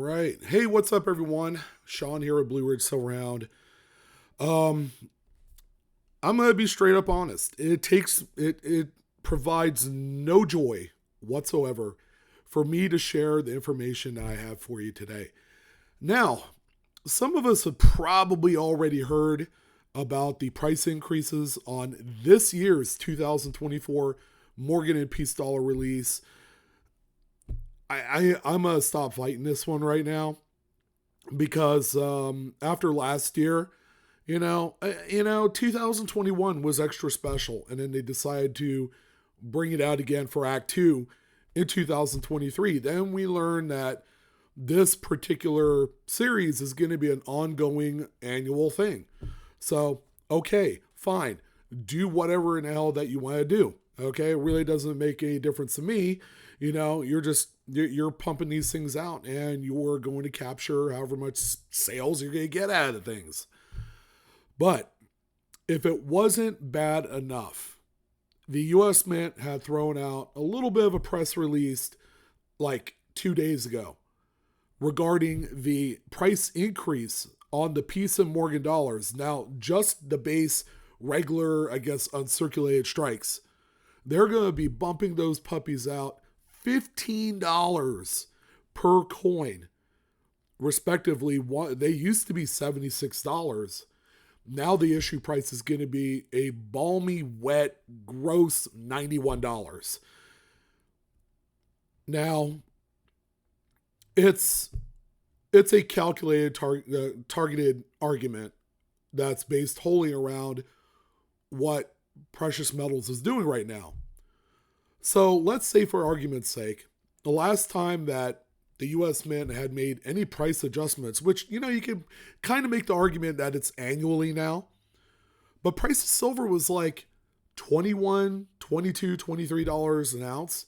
right. Hey, what's up, everyone? Sean here at Blue Ridge Silver Hound. Um, I'm gonna be straight up honest. It provides no joy whatsoever for me to share the information I have for you today. Now, some of us have probably already heard about the price increases on this year's 2024 Morgan and Peace dollar release. I'm gonna stop fighting this one right now because after last year, 2021 was extra special, and then they decided to bring it out again for Act Two in 2023. Then we learned that this particular series is going to be an ongoing annual thing. So, okay, fine, do whatever in the hell that you want to do. Okay, it really doesn't make any difference to me. You're pumping these things out, and you're going to capture however much sales you're going to get out of things. But if it wasn't bad enough, the U.S. Mint had thrown out a little bit of a press release like 2 days ago regarding the price increase on the Peace and Morgan dollars. Now, just the base regular, uncirculated strikes. They're going to be bumping those puppies out $15 per coin, respectively. They used to be $76. Now the issue price is going to be a balmy, wet, gross $91. Now, it's a calculated, targeted argument that's based wholly around what precious metals is doing right now. So let's say, for argument's sake, the last time that the U.S. Mint had made any price adjustments, which, you can kind of make the argument that it's annually now, but price of silver was like $21, $22, $23 an ounce.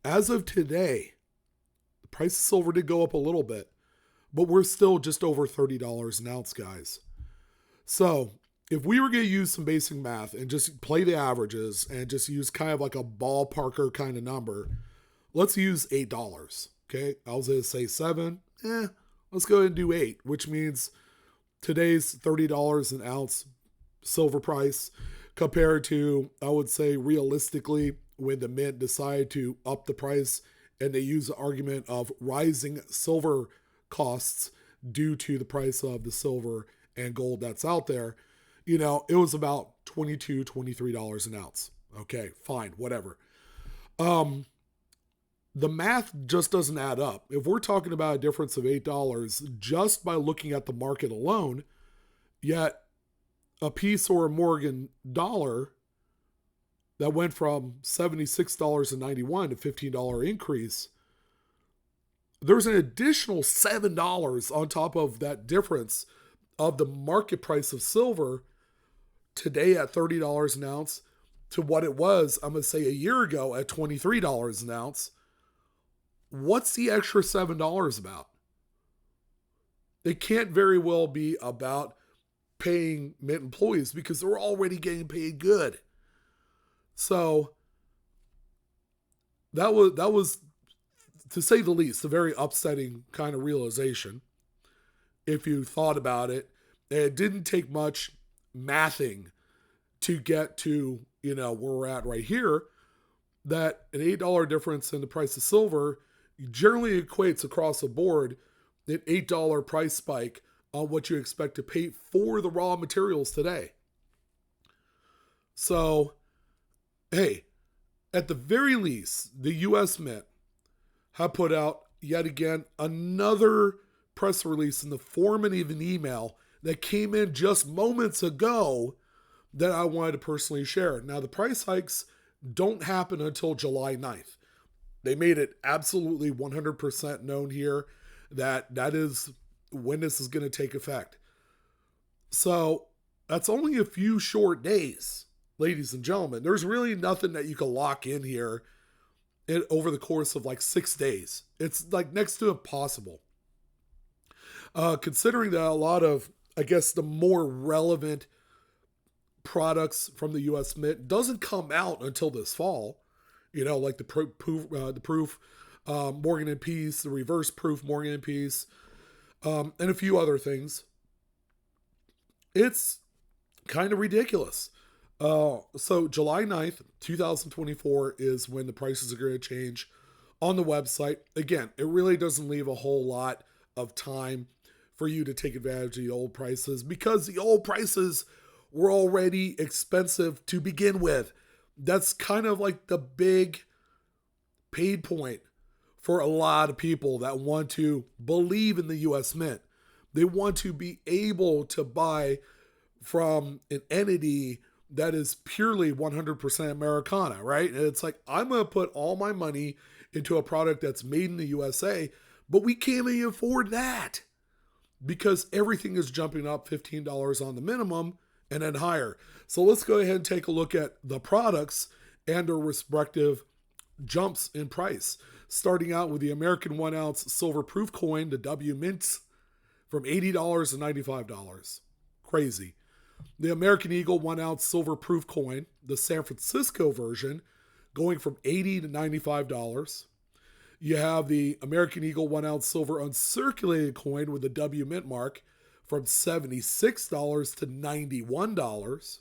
As of today, the price of silver did go up a little bit, but we're still just over $30 an ounce, guys. So if we were going to use some basic math and just play the averages and just use kind of like a ballparker kind of number, let's use $8. Okay, I was going to say 7. Let's go ahead and do 8, which means today's $30 an ounce silver price compared to, I would say, realistically, when the Mint decided to up the price and they use the argument of rising silver costs due to the price of the silver and gold that's out there, it was about $22, $23 an ounce. Okay, fine, whatever. The math just doesn't add up. If we're talking about a difference of $8 just by looking at the market alone, yet a Peace or a Morgan dollar that went from $76.91 to $15 increase, there's an additional $7 on top of that difference of the market price of silver today at $30 an ounce to what it was, I'm going to say, a year ago at $23 an ounce. What's the extra $7 about? It can't very well be about paying Mint employees because they're already getting paid good. So that was, to say the least, a very upsetting kind of realization if you thought about it. It didn't take much mathing to get to, where we're at right here, that an $8 difference in the price of silver generally equates across the board an $8 price spike on what you expect to pay for the raw materials today. So, hey, at the very least, the U.S. Mint have put out yet again another press release in the form of an email that came in just moments ago that I wanted to personally share. Now, the price hikes don't happen until July 9th. They made it absolutely 100% known here that is when this is going to take effect. So that's only a few short days, ladies and gentlemen. There's really nothing that you can lock in here over the course of like 6 days. It's like next to impossible. Considering that a lot of, the more relevant products from the U.S. Mint doesn't come out until this fall, like the proof Morgan and Peace, the reverse proof Morgan and Peace, and a few other things. It's kind of ridiculous. So July 9th, 2024 is when the prices are going to change on the website. Again, it really doesn't leave a whole lot of time for you to take advantage of the old prices because the old prices were already expensive to begin with. That's kind of like the big paid point for a lot of people that want to believe in the US Mint. They want to be able to buy from an entity that is purely 100% Americana, right? And it's like, I'm going to put all my money into a product that's made in the USA, but we can't even afford that because everything is jumping up $15 on the minimum and then higher. So let's go ahead and take a look at the products and their respective jumps in price. Starting out with the American 1 ounce silver proof coin, the W Mint, from $80 to $95. Crazy. The American Eagle 1 ounce silver proof coin, the San Francisco version, going from $80 to $95. You have the American Eagle 1 ounce silver uncirculated coin with the W Mint mark from $76 to $91.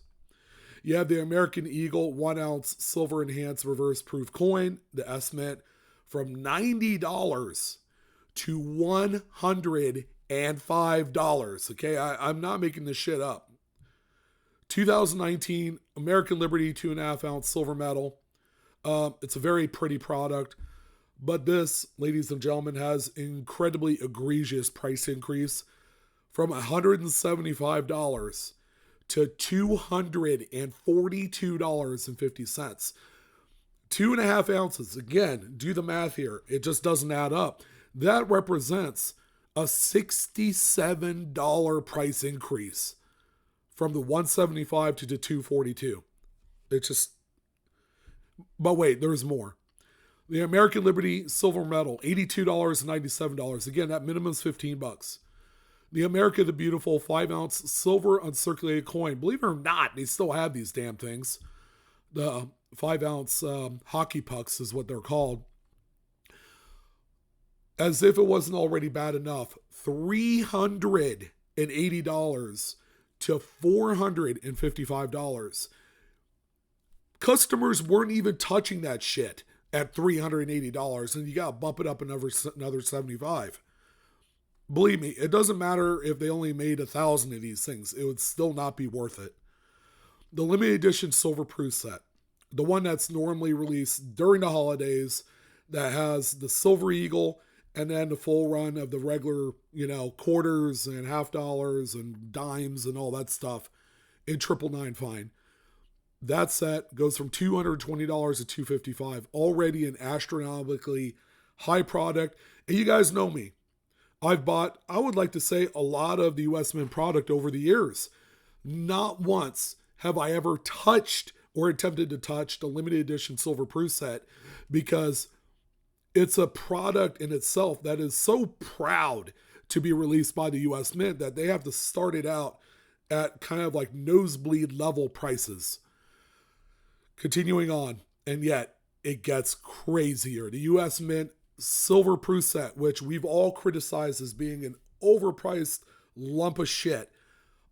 You have the American Eagle 1 ounce silver enhanced reverse proof coin, the S Mint, from $90 to $105. Okay, I'm not making this shit up. 2019 American Liberty 2.5 ounce silver medal. It's a very pretty product, but this, ladies and gentlemen, has incredibly egregious price increase from $175 to $242.50. 2.5 ounces. Again, do the math here. It just doesn't add up. That represents a $67 price increase from the $175 to the $242. It's just, but wait, there's more. The American Liberty silver medal, $82 and $97. Again, that minimum is $15. The America the Beautiful 5 ounce silver uncirculated coin. Believe it or not, they still have these damn things. The 5 ounce hockey pucks is what they're called. As if it wasn't already bad enough, $380 to $455. Customers weren't even touching that shit at $380, and you got to bump it up another $75. Believe me, it doesn't matter if they only made 1,000 of these things. It would still not be worth it. The limited edition silver proof set, the one that's normally released during the holidays, that has the Silver Eagle and then the full run of the regular, quarters and $50 and dimes and all that stuff in 999 fine. That set goes from $220 to $255, already an astronomically high product. And you guys know me. I've bought, I would like to say, a lot of the US Mint product over the years. Not once have I ever touched or attempted to touch the limited edition silver proof set because it's a product in itself that is so proud to be released by the US Mint that they have to start it out at kind of like nosebleed level prices. Continuing on, and yet it gets crazier. The US Mint silver proof set, which we've all criticized as being an overpriced lump of shit,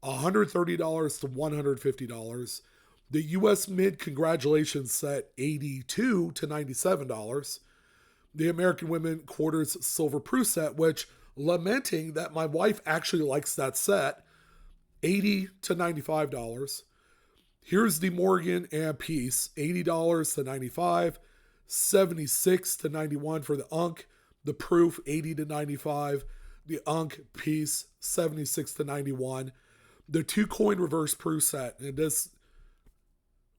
$130 to $150. The US Mint Congratulations set, $82 to $97. The American Women Quarters silver proof set, which, lamenting that my wife actually likes that set, $80 to $95. Here's the Morgan and Peace, $80 to $95, $76 to $91 for the Unk, the Proof, $80 to $95, the Unk Peace, $76 to $91. The 2-coin reverse proof set, and this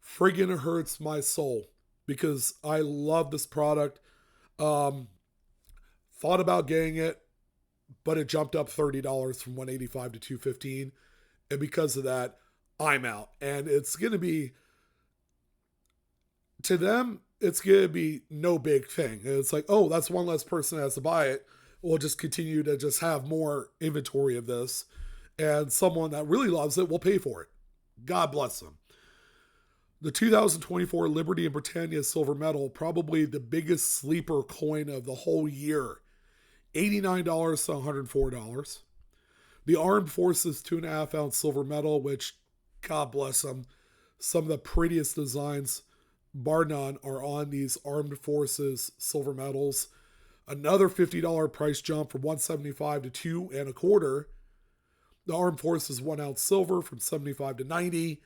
friggin' hurts my soul because I love this product. Thought about getting it, but it jumped up $30 from $185 to $215, and because of that, I'm out. And it's going to be, to them, it's going to be no big thing. It's like, oh, that's one less person that has to buy it. We'll just continue to just have more inventory of this. And someone that really loves it will pay for it. God bless them. The 2024 Liberty and Britannia silver medal, probably the biggest sleeper coin of the whole year, $89 to $104. The Armed Forces 2.5 ounce silver medal, which, God bless them, some of the prettiest designs, bar none, are on these Armed Forces silver medals. Another $50 price jump from $175 to $2.25. The Armed Forces 1 ounce silver from $75 to $90.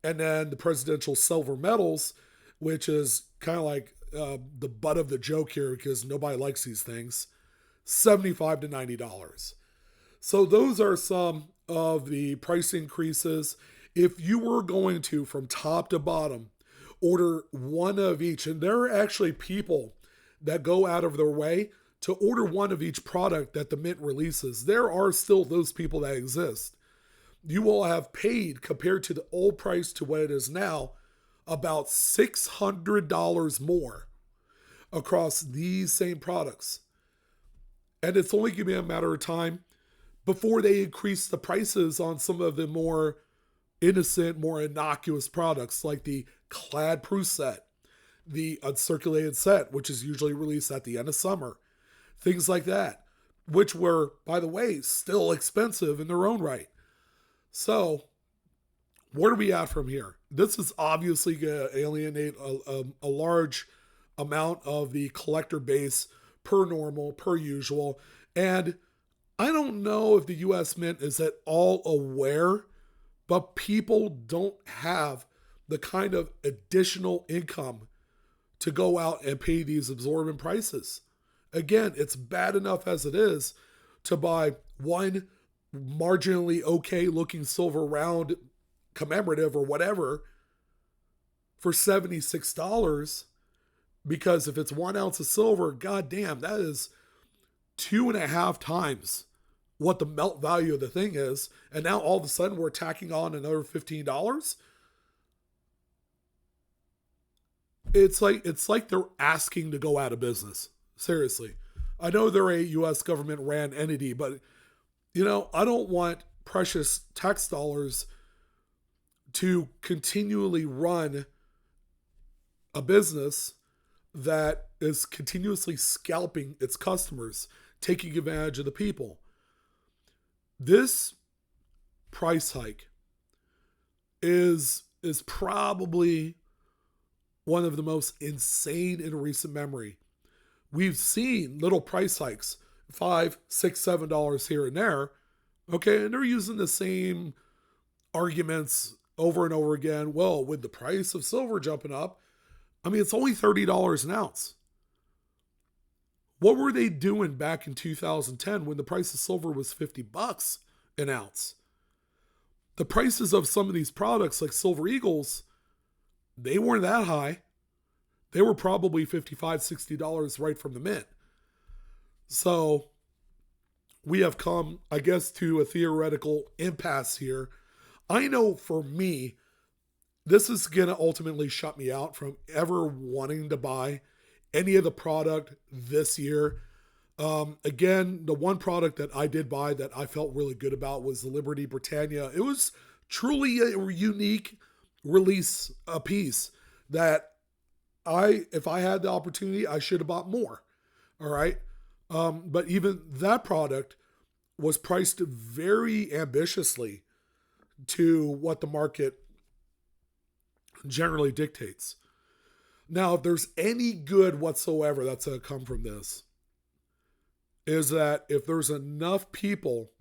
And then the presidential silver medals, which is kind of like the butt of the joke here because nobody likes these things, $75 to $90. So those are some of the price increases. If you were going to, from top to bottom, order one of each, and there are actually people that go out of their way to order one of each product that the Mint releases. There are still those people that exist. You will have paid, compared to the old price to what it is now, about $600 more across these same products. And it's only going to be a matter of time before they increase the prices on some of the more innocent, more innocuous products like the Clad Proof set, the uncirculated set, which is usually released at the end of summer, things like that, which were, by the way, still expensive in their own right. So, where are we at from here? This is obviously going to alienate a large amount of the collector base per normal, per usual. And I don't know if the U.S. Mint is at all aware, but people don't have the kind of additional income to go out and pay these exorbitant prices. Again, it's bad enough as it is to buy one marginally okay looking silver round commemorative or whatever for $76, because if it's 1 ounce of silver, goddamn, that is 2.5 times what the melt value of the thing is. And now all of a sudden we're tacking on another $15. It's like they're asking to go out of business. Seriously. I know they're a US government ran entity, but I don't want precious tax dollars to continually run a business that is continuously scalping its customers, taking advantage of the people. This price hike is probably one of the most insane in recent memory. We've seen little price hikes, $5, $6, $7 here and there. Okay, and they're using the same arguments over and over again. Well, with the price of silver jumping up, I mean, it's only $30 an ounce. What were they doing back in 2010 when the price of silver was $50 an ounce? The prices of some of these products, like Silver Eagles, they weren't that high. They were probably $55, $60 right from the mint. So we have come, I guess, to a theoretical impasse here. I know for me, this is going to ultimately shut me out from ever wanting to buy any of the product this year. Again, the one product that I did buy that I felt really good about was the Liberty Britannia. It was truly a unique release piece that if I had the opportunity, I should have bought more. All right. But even that product was priced very ambitiously to what the market generally dictates. Now, if there's any good whatsoever that's going to come from this, is that if there's enough people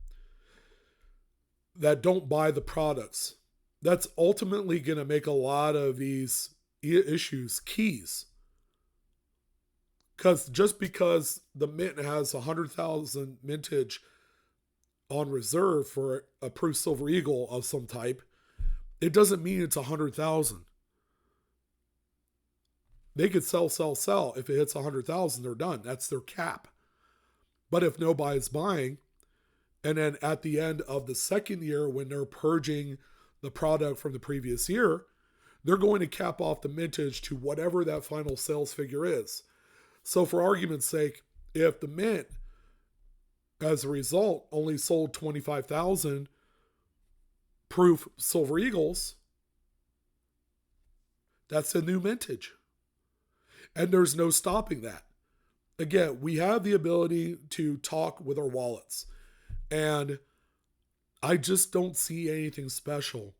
that don't buy the products, that's ultimately going to make a lot of these issues keys. Because just because the mint has 100,000 mintage on reserve for a proof Silver Eagle of some type, it doesn't mean it's 100,000. They could sell. If it hits 100,000, they're done. That's their cap. But if nobody's buying, and then at the end of the second year, when they're purging the product from the previous year, they're going to cap off the mintage to whatever that final sales figure is. So for argument's sake, if the mint, as a result, only sold 25,000 proof Silver Eagles, That's a new mintage. And there's no stopping that. Again, we have the ability to talk with our wallets. And I just don't see anything special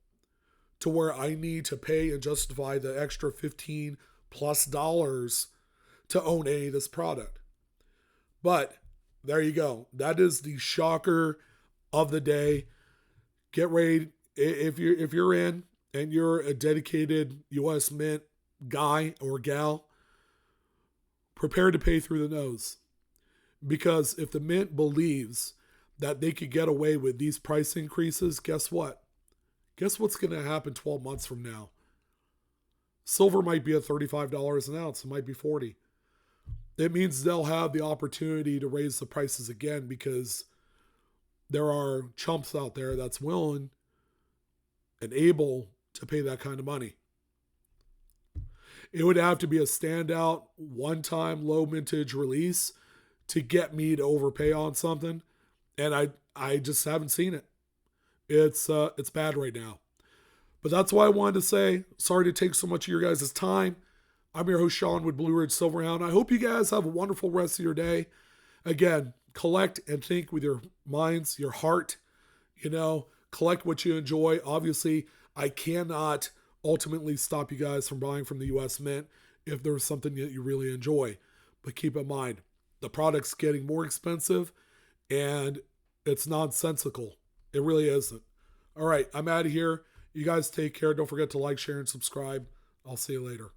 to where I need to pay and justify the extra $15 plus to own any of this product. But there you go. That is the shocker of the day. Get ready. If you're in and you're a dedicated US Mint guy or gal, prepare to pay through the nose. Because if the Mint believes that they could get away with these price increases, guess what? Guess what's going to happen 12 months from now? Silver might be at $35 an ounce. It might be 40. It means they'll have the opportunity to raise the prices again because there are chumps out there that's willing and able to pay that kind of money. It would have to be a standout, one-time low mintage release to get me to overpay on something. And I just haven't seen it. It's bad right now. But that's why I wanted to say, sorry to take so much of your guys' time. I'm your host, Sean, with Blue Ridge Silverhound. I hope you guys have a wonderful rest of your day. Again, collect and think with your minds, your heart. Collect what you enjoy. Obviously, I cannot ultimately stop you guys from buying from the US Mint if there's something that you really enjoy. But keep in mind, the product's getting more expensive and it's nonsensical. It really isn't. All right, I'm out of here. You guys take care. Don't forget to like, share, and subscribe. I'll see you later.